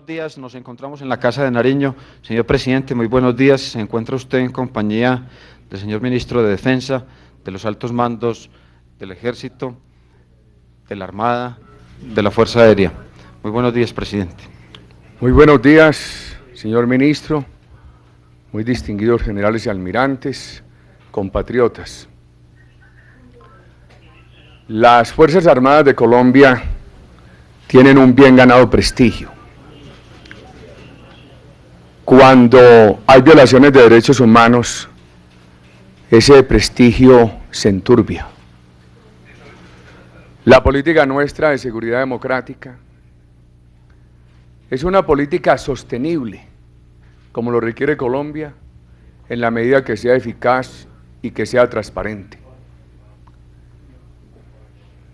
días, nos encontramos en la Casa de Nariño. Señor presidente, muy buenos días. Se encuentra usted en compañía del señor ministro de Defensa, de los altos mandos del Ejército, de la Armada, de la Fuerza Aérea. Muy buenos días, presidente. Muy buenos días, señor ministro, muy distinguidos generales y almirantes, compatriotas. Las Fuerzas Armadas de Colombia tienen un bien ganado prestigio. Cuando hay violaciones de derechos humanos, ese prestigio se enturbia. La política nuestra de seguridad democrática es una política sostenible, como lo requiere Colombia, en la medida que sea eficaz y que sea transparente.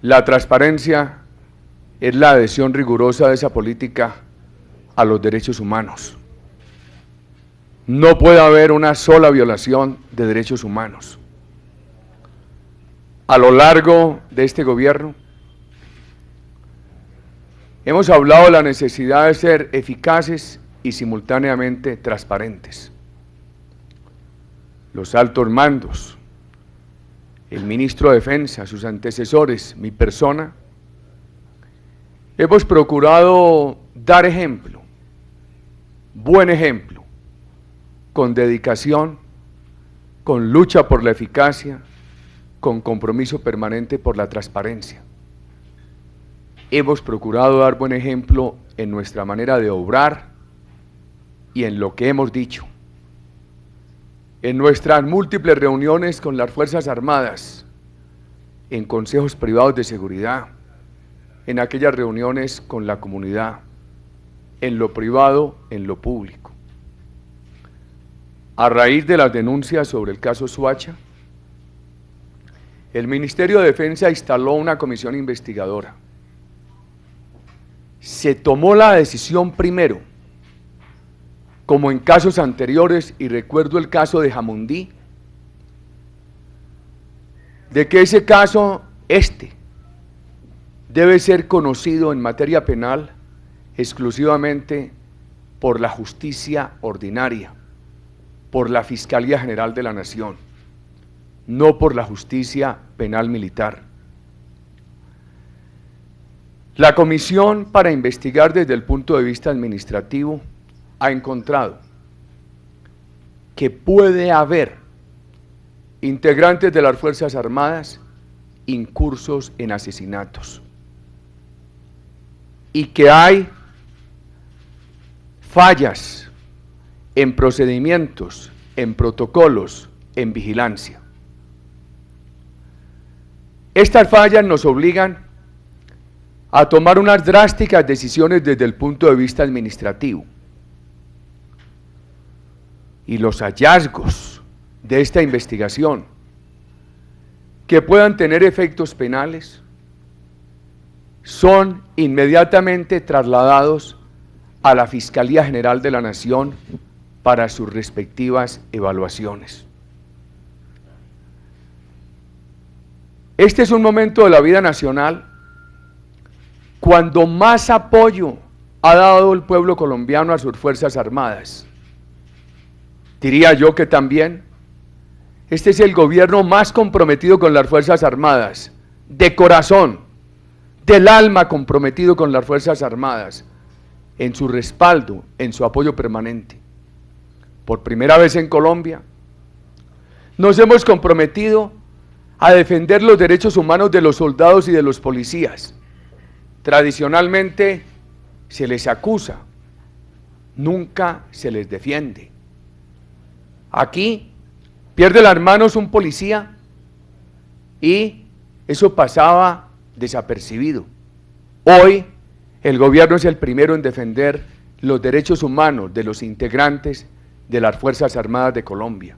La transparencia es la adhesión rigurosa de esa política a los derechos humanos. No puede haber una sola violación de derechos humanos. A lo largo de este gobierno, hemos hablado de la necesidad de ser eficaces y simultáneamente transparentes. Los altos mandos, el ministro de Defensa, sus antecesores, mi persona, hemos procurado dar ejemplo, buen ejemplo, con dedicación, con lucha por la eficacia, con compromiso permanente por la transparencia. Hemos procurado dar buen ejemplo en nuestra manera de obrar y en lo que hemos dicho. En nuestras múltiples reuniones con las Fuerzas Armadas, en consejos privados de seguridad, en aquellas reuniones con la comunidad, en lo privado, en lo público. A raíz de las denuncias sobre el caso Soacha, el Ministerio de Defensa instaló una comisión investigadora. Se tomó la decisión primero, como en casos anteriores, y recuerdo el caso de Jamundí, de que ese caso, debe ser conocido en materia penal exclusivamente por la justicia ordinaria, por la Fiscalía General de la Nación, no por la justicia penal militar. La comisión para investigar desde el punto de vista administrativo ha encontrado que puede haber integrantes de las Fuerzas Armadas incursos en asesinatos y que hay fallas en procedimientos, en protocolos, en vigilancia. Estas fallas nos obligan a tomar unas drásticas decisiones desde el punto de vista administrativo. Y los hallazgos de esta investigación que puedan tener efectos penales son inmediatamente trasladados a la Fiscalía General de la Nación para sus respectivas evaluaciones. Este es un momento de la vida nacional cuando más apoyo ha dado el pueblo colombiano a sus Fuerzas Armadas. Diría yo que también este es el gobierno más comprometido con las Fuerzas Armadas, de corazón, del alma comprometido con las Fuerzas Armadas, en su respaldo, en su apoyo permanente. Por primera vez en Colombia, nos hemos comprometido a defender los derechos humanos de los soldados y de los policías. Tradicionalmente se les acusa, nunca se les defiende. Aquí pierde las manos un policía y eso pasaba desapercibido. Hoy el gobierno es el primero en defender los derechos humanos de los integrantes de las Fuerzas Armadas de Colombia.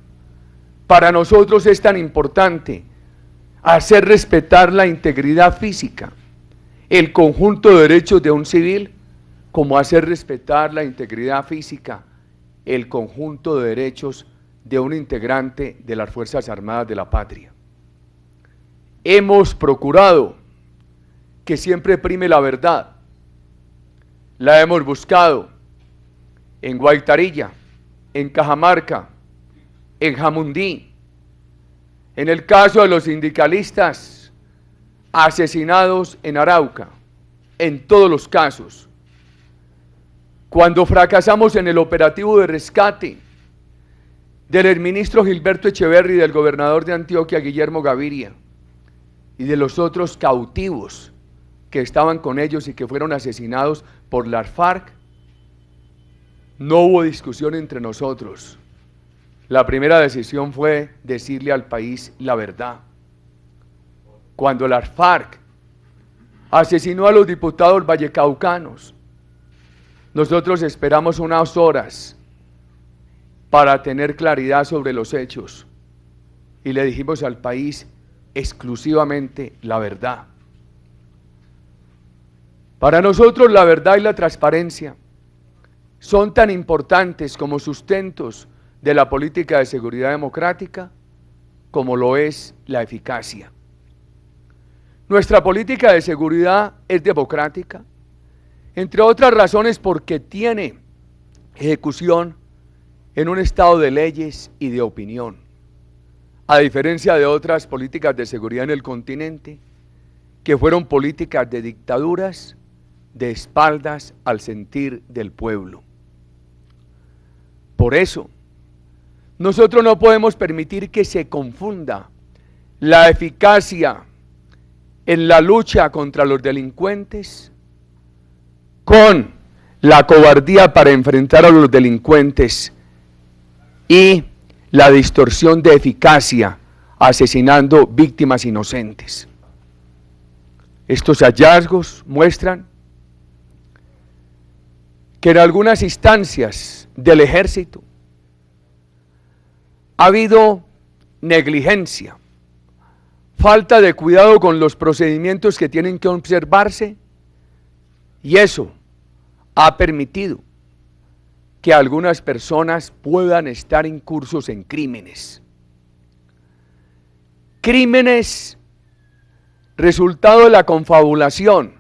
Para nosotros es tan importante hacer respetar la integridad física, el conjunto de derechos de un civil, como hacer respetar la integridad física, el conjunto de derechos de un integrante de las Fuerzas Armadas de la patria. Hemos procurado que siempre prime la verdad, la hemos buscado en Guaitarilla, en Cajamarca, en Jamundí. En el caso de los sindicalistas asesinados en Arauca, en todos los casos. Cuando fracasamos en el operativo de rescate del exministro Gilberto Echeverri y del gobernador de Antioquia, Guillermo Gaviria, y de los otros cautivos que estaban con ellos y que fueron asesinados por las FARC, no hubo discusión entre nosotros. La primera decisión fue decirle al país la verdad. Cuando las FARC asesinó a los diputados vallecaucanos, nosotros esperamos unas horas para tener claridad sobre los hechos y le dijimos al país exclusivamente la verdad. Para nosotros la verdad y la transparencia son tan importantes como sustentos de la política de seguridad democrática como lo es la eficacia. Nuestra política de seguridad es democrática, entre otras razones porque tiene ejecución en un estado de leyes y de opinión, a diferencia de otras políticas de seguridad en el continente, que fueron políticas de dictaduras de espaldas al sentir del pueblo. Por eso, nosotros no podemos permitir que se confunda la eficacia en la lucha contra los delincuentes con la cobardía para enfrentar a los delincuentes y la distorsión de eficacia asesinando víctimas inocentes. Estos hallazgos muestran que en algunas instancias del ejército ha habido negligencia, falta de cuidado con los procedimientos que tienen que observarse, y eso ha permitido que algunas personas puedan estar incursos en crímenes. Crímenes resultado de la confabulación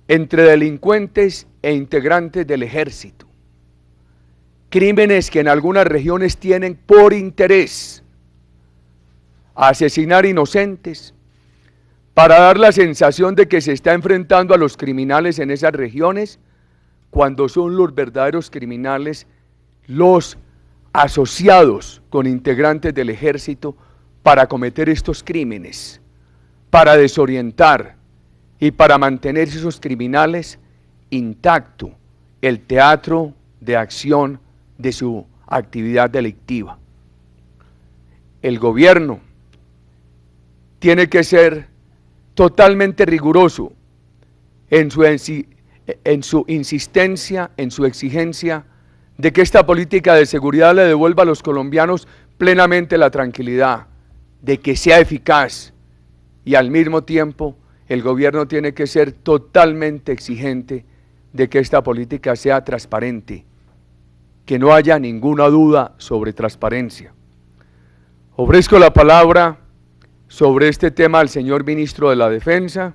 entre delincuentes e integrantes del ejército. Crímenes que en algunas regiones tienen por interés asesinar inocentes para dar la sensación de que se está enfrentando a los criminales en esas regiones, cuando son los verdaderos criminales los asociados con integrantes del ejército para cometer estos crímenes, para desorientar y para mantener esos criminales intacto el teatro de acción de su actividad delictiva. El gobierno tiene que ser totalmente riguroso en su insistencia, en su exigencia de que esta política de seguridad le devuelva a los colombianos plenamente la tranquilidad, de que sea eficaz, y al mismo tiempo el gobierno tiene que ser totalmente exigente de que esta política sea transparente, que no haya ninguna duda sobre transparencia. Ofrezco la palabra sobre este tema al señor ministro de la Defensa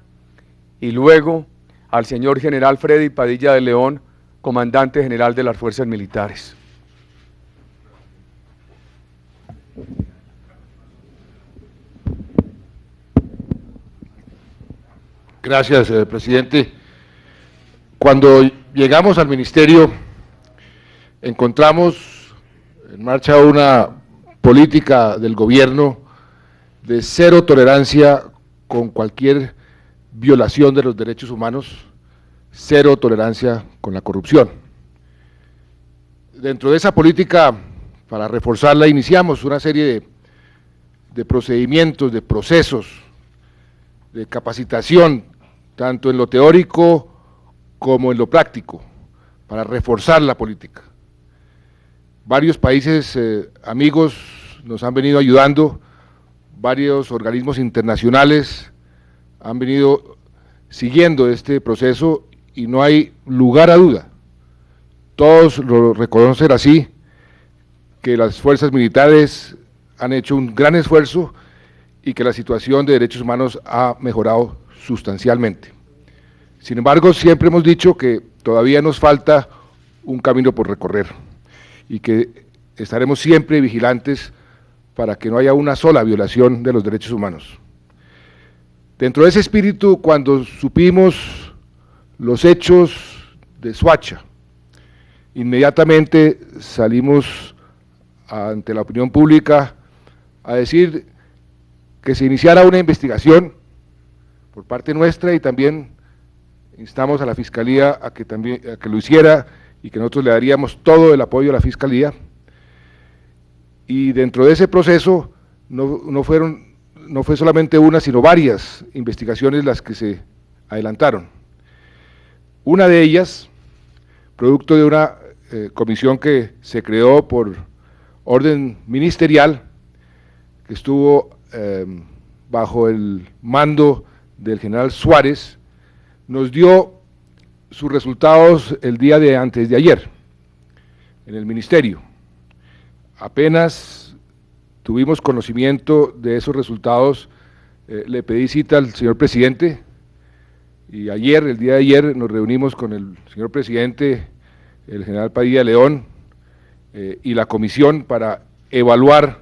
y luego al señor general Freddy Padilla de León, comandante general de las Fuerzas Militares. Gracias, presidente. Cuando llegamos al ministerio, encontramos en marcha una política del gobierno de cero tolerancia con cualquier violación de los derechos humanos, cero tolerancia con la corrupción. Dentro de esa política, para reforzarla, iniciamos una serie de procedimientos, de procesos, de capacitación, tanto en lo teórico como en lo práctico, para reforzar la política. Varios países amigos nos han venido ayudando, varios organismos internacionales han venido siguiendo este proceso y no hay lugar a duda, todos lo reconocen así, que las fuerzas militares han hecho un gran esfuerzo y que la situación de derechos humanos ha mejorado sustancialmente. Sin embargo, siempre hemos dicho que todavía nos falta un camino por recorrer y que estaremos siempre vigilantes para que no haya una sola violación de los derechos humanos. Dentro de ese espíritu, cuando supimos los hechos de Soacha, inmediatamente salimos ante la opinión pública a decir que se iniciara una investigación por parte nuestra y también instamos a la Fiscalía a que lo hiciera y que nosotros le daríamos todo el apoyo a la Fiscalía. Y dentro de ese proceso no fue solamente una, sino varias investigaciones las que se adelantaron. Una de ellas, producto de una comisión que se creó por orden ministerial, que estuvo bajo el mando del general Suárez, nos dio sus resultados el día de antes de ayer, en el ministerio. Apenas tuvimos conocimiento de esos resultados, le pedí cita al señor presidente, y ayer, el día de ayer, nos reunimos con el señor presidente, el general Padilla León, y la comisión para evaluar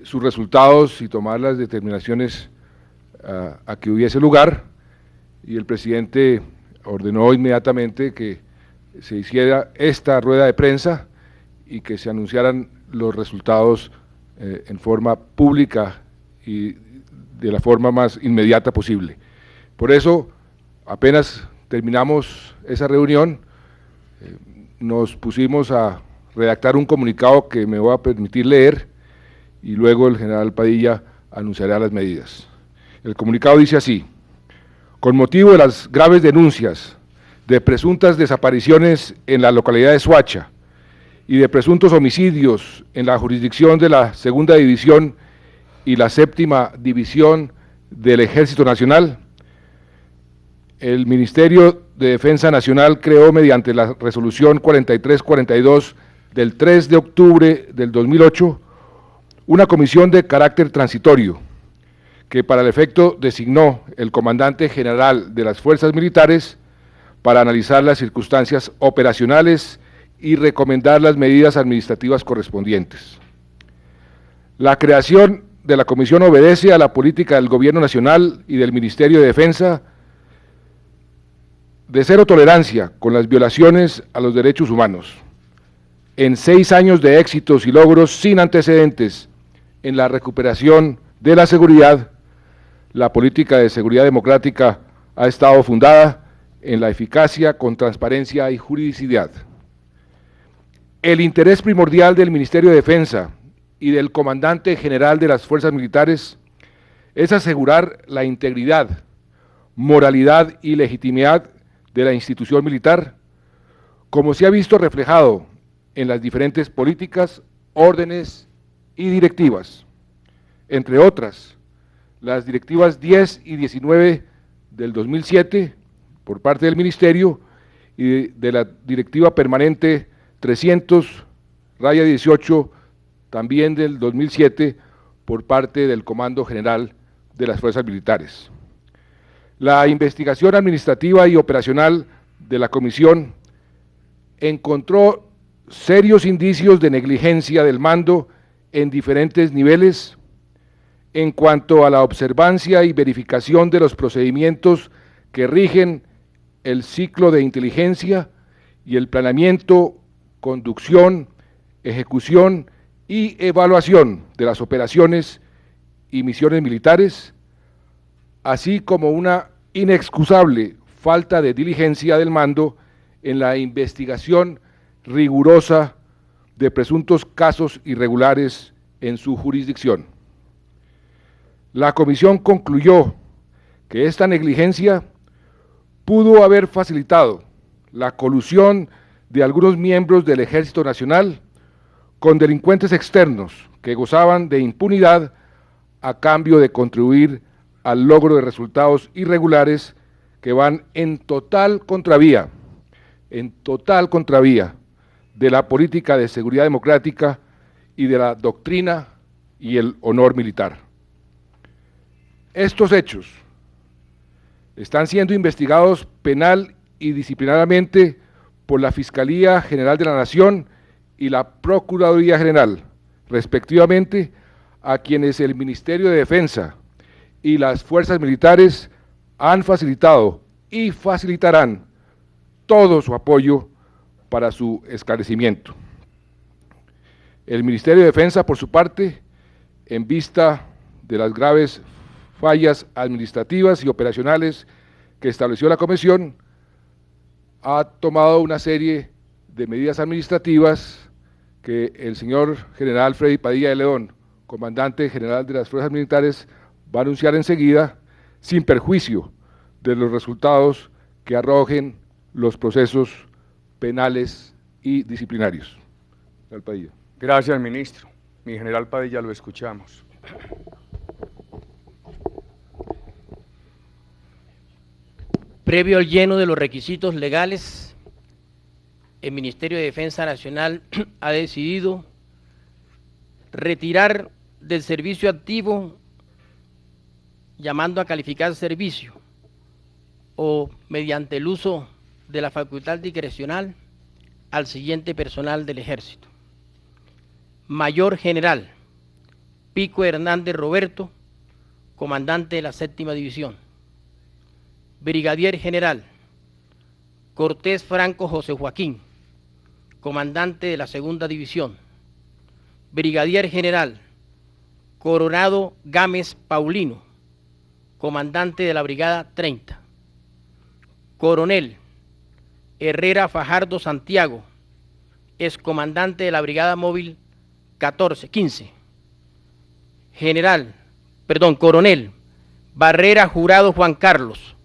sus resultados y tomar las determinaciones a que hubiese lugar, y el presidente ordenó inmediatamente que se hiciera esta rueda de prensa y que se anunciaran los resultados en forma pública y de la forma más inmediata posible. Por eso, apenas terminamos esa reunión, nos pusimos a redactar un comunicado que me voy a permitir leer y luego el general Padilla anunciará las medidas. El comunicado dice así: con motivo de las graves denuncias de presuntas desapariciones en la localidad de Soacha y de presuntos homicidios en la jurisdicción de la Segunda División y la Séptima División del Ejército Nacional, el Ministerio de Defensa Nacional creó mediante la resolución 4342 del 3 de octubre del 2008 una comisión de carácter transitorio que para el efecto designó el comandante general de las fuerzas militares para analizar las circunstancias operacionales y recomendar las medidas administrativas correspondientes. La creación de la comisión obedece a la política del Gobierno Nacional y del Ministerio de Defensa de cero tolerancia con las violaciones a los derechos humanos. En 6 años de éxitos y logros sin antecedentes en la recuperación de la seguridad, la política de seguridad democrática ha estado fundada en la eficacia con transparencia y juridicidad. El interés primordial del Ministerio de Defensa y del Comandante General de las Fuerzas Militares es asegurar la integridad, moralidad y legitimidad de la institución militar, como se ha visto reflejado en las diferentes políticas, órdenes y directivas, entre otras, las directivas 10 y 19 del 2007 por parte del Ministerio y de la directiva permanente 300/18 también del 2007 por parte del Comando General de las Fuerzas Militares. La investigación administrativa y operacional de la comisión encontró serios indicios de negligencia del mando en diferentes niveles en cuanto a la observancia y verificación de los procedimientos que rigen el ciclo de inteligencia y el planeamiento, conducción, ejecución y evaluación de las operaciones y misiones militares, así como una inexcusable falta de diligencia del mando en la investigación rigurosa de presuntos casos irregulares en su jurisdicción. La comisión concluyó que esta negligencia pudo haber facilitado la colusión de algunos miembros del Ejército Nacional con delincuentes externos que gozaban de impunidad a cambio de contribuir al logro de resultados irregulares que van en total contravía de la política de seguridad democrática y de la doctrina y el honor militar. Estos hechos están siendo investigados penal y disciplinariamente por la Fiscalía General de la Nación y la Procuraduría General, respectivamente, a quienes el Ministerio de Defensa y las fuerzas militares han facilitado y facilitarán todo su apoyo para su esclarecimiento. El Ministerio de Defensa, por su parte, en vista de las graves fallas administrativas y operacionales que estableció la Comisión, ha tomado una serie de medidas administrativas que el señor general Freddy Padilla de León, comandante general de las Fuerzas Militares, va a anunciar enseguida, sin perjuicio de los resultados que arrojen los procesos penales y disciplinarios. General Padilla. Gracias, ministro. Mi general Padilla, lo escuchamos. Previo al lleno de los requisitos legales, el Ministerio de Defensa Nacional ha decidido retirar del servicio activo, llamando a calificar servicio, o mediante el uso de la facultad discrecional, al siguiente personal del Ejército: Mayor General Pico Hernández Roberto, comandante de la 7ª División. Brigadier General Cortés Franco José Joaquín, comandante de la 2ª División. Brigadier General Coronado Gámez Paulino, comandante de la Brigada 30. Coronel Herrera Fajardo Santiago, excomandante de la Brigada Móvil 15. Coronel Barrera Jurado Juan Carlos,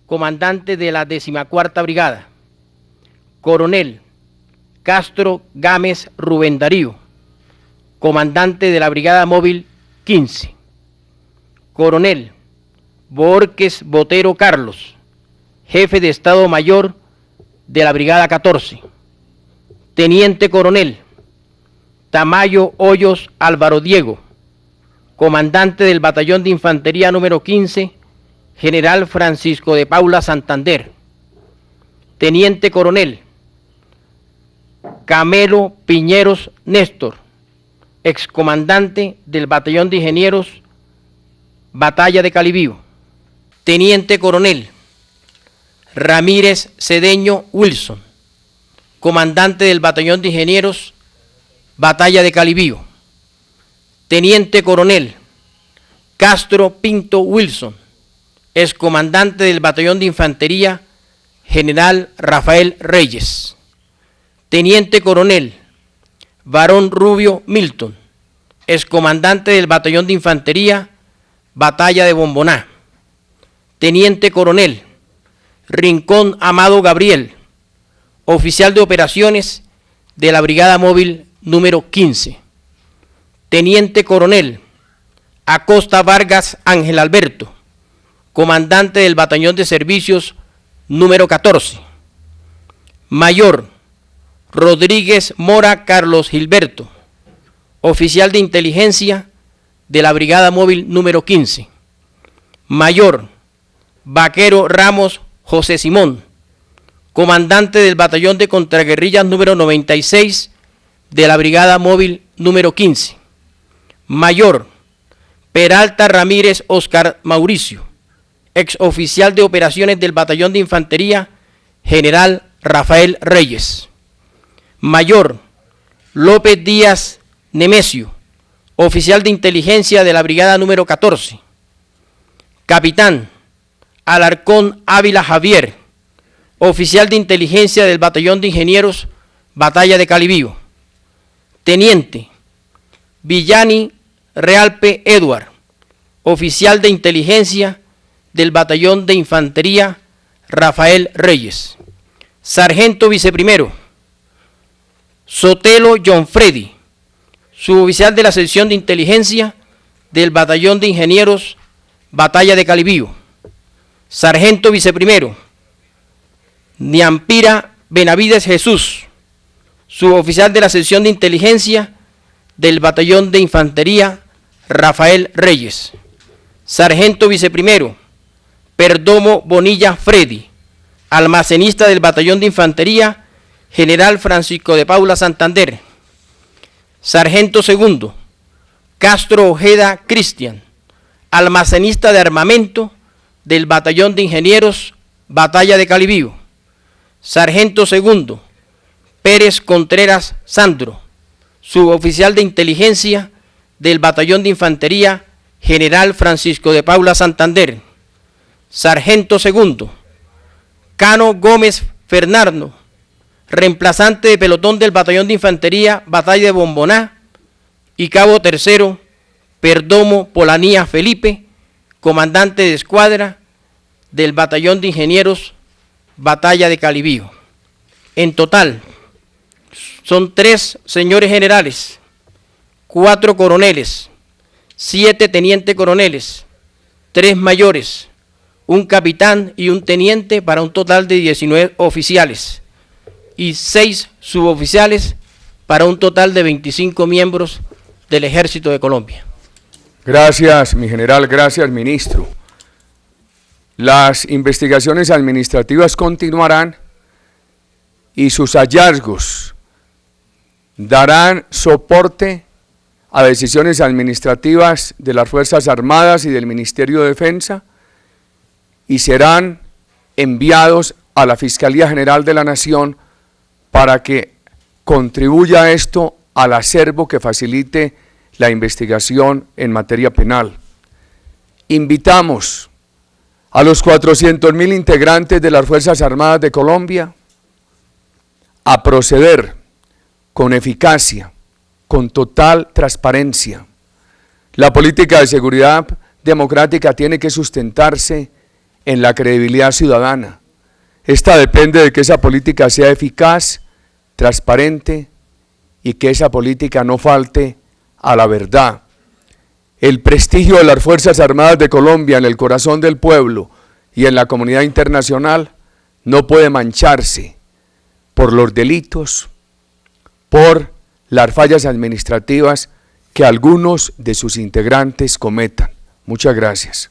comandante de la 14ª Brigada. Coronel Castro Gámez Rubén Darío, comandante de la Brigada Móvil 15. Coronel Borges Botero Carlos, jefe de Estado Mayor de la Brigada 14. Teniente Coronel Tamayo Hoyos Álvaro Diego, comandante del Batallón de Infantería número 15, General Francisco de Paula Santander. Teniente Coronel Camelo Piñeros Néstor, excomandante del Batallón de Ingenieros Batalla de Calibío. Teniente Coronel Ramírez Cedeño Wilson, comandante del Batallón de Ingenieros Batalla de Calibío. Teniente Coronel Castro Pinto Wilson, excomandante del Batallón de Infantería General Rafael Reyes. Teniente Coronel Barón Rubio Milton, excomandante del Batallón de Infantería Batalla de Bomboná. Teniente Coronel Rincón Amado Gabriel, oficial de operaciones de la Brigada Móvil número 15. Teniente Coronel Acosta Vargas Ángel Alberto, comandante del Batallón de Servicios número 14. Mayor Rodríguez Mora Carlos Gilberto, oficial de inteligencia de la Brigada Móvil número 15. Mayor Vaquero Ramos José Simón, comandante del Batallón de Contraguerrillas número 96 de la Brigada Móvil número 15. Mayor Peralta Ramírez Oscar Mauricio, exoficial de operaciones del Batallón de Infantería General Rafael Reyes. Mayor López Díaz Nemesio, oficial de inteligencia de la Brigada número 14. Capitán Alarcón Ávila Javier, oficial de inteligencia del Batallón de Ingenieros Batalla de Calibío. Teniente Villani Realpe Eduard, oficial de inteligencia del Batallón de Infantería Rafael Reyes. Sargento viceprimero Sotelo John Freddy, suboficial de la sección de inteligencia del Batallón de Ingenieros Batalla de Calibío. Sargento viceprimero Niampira Benavides Jesús, suboficial de la sección de inteligencia del Batallón de Infantería Rafael Reyes. Sargento viceprimero Perdomo Bonilla Freddy, almacenista del Batallón de Infantería General Francisco de Paula Santander. Sargento segundo, Castro Ojeda Cristian, almacenista de armamento del Batallón de Ingenieros, Batalla de Calibío. Sargento segundo, Pérez Contreras Sandro, suboficial de inteligencia del Batallón de Infantería, General Francisco de Paula Santander. Sargento segundo, Cano Gómez Fernando, reemplazante de pelotón del Batallón de Infantería, Batalla de Bomboná. Y cabo tercero, Perdomo Polanía Felipe, comandante de escuadra del Batallón de Ingenieros, Batalla de Calibío. En total, son 3 señores generales, 4 coroneles, 7 teniente coroneles, 3 mayores, un capitán y un teniente, para un total de 19 oficiales, y 6 suboficiales, para un total de 25 miembros del Ejército de Colombia. Gracias, mi general, gracias, ministro. Las investigaciones administrativas continuarán y sus hallazgos darán soporte a decisiones administrativas de las Fuerzas Armadas y del Ministerio de Defensa y serán enviados a la Fiscalía General de la Nación para que contribuya esto al acervo que facilite la investigación en materia penal. Invitamos a los 400.000 integrantes de las Fuerzas Armadas de Colombia a proceder con eficacia, con total transparencia. La política de seguridad democrática tiene que sustentarse en la credibilidad ciudadana. Esta depende de que esa política sea eficaz, transparente y que esa política no falte a la verdad. El prestigio de las Fuerzas Armadas de Colombia en el corazón del pueblo y en la comunidad internacional no puede mancharse por los delitos, por las fallas administrativas que algunos de sus integrantes cometan. Muchas gracias.